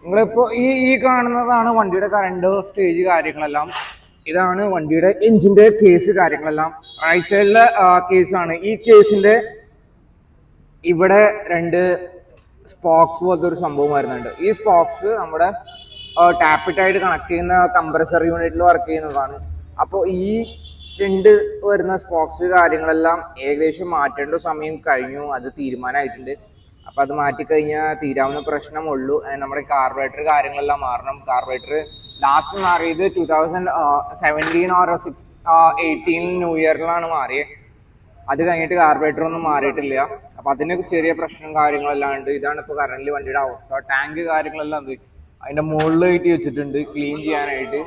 നിങ്ങളിപ്പോ ഈ കാണുന്നതാണ് വണ്ടിയുടെ കറണ്ട് സ്റ്റേജ് കാര്യങ്ങളെല്ലാം. ഇതാണ് വണ്ടിയുടെ എഞ്ചിന്റെ കേസ് കാര്യങ്ങളെല്ലാം. റൈറ്റ് സൈഡിലെ കേസാണ്. ഈ കേസിന്റെ ഇവിടെ രണ്ട് സ്പോക്സ് പോലത്തെ ഒരു സംഭവം വരുന്നുണ്ട്. ഈ സ്പോക്സ് നമ്മുടെ ടാപ്പിറ്റായിട്ട് കണക്ട് ചെയ്യുന്ന കംപ്രസർ യൂണിറ്റിൽ വർക്ക് ചെയ്യുന്നതാണ്. അപ്പോൾ ഈ രണ്ട് വരുന്ന സ്പോക്സ് കാര്യങ്ങളെല്ലാം ഏകദേശം മാറ്റേണ്ട സമയം കഴിഞ്ഞു, അത് തീരുമാനമായിട്ടുണ്ട്. അപ്പോൾ അത് മാറ്റിക്കഴിഞ്ഞാൽ തീരാവുന്ന പ്രശ്നമുള്ളൂ. നമ്മുടെ കാർബറേറ്റർ കാര്യങ്ങളെല്ലാം മാറണം. കാർബറേറ്റർ ലാസ്റ്റ് മാറിയത് 2017 ഓർ 18 ന്യൂ ഇയറിലാണ് മാറിയത്. അത് കഴിഞ്ഞിട്ട് കാർബറേറ്റർ ഒന്നും മാറിയിട്ടില്ല. അപ്പൊ അതിന് ചെറിയ പ്രശ്നം കാര്യങ്ങളെല്ലാം ഉണ്ട്. ഇതാണ് ഇപ്പൊ കറന്റ് വണ്ടിയുടെ അവസ്ഥ. ടാങ്ക് കാര്യങ്ങളെല്ലാം അതിന്റെ മുകളിൽ കയറ്റി വെച്ചിട്ടുണ്ട് ക്ലീൻ ചെയ്യാനായിട്ട്.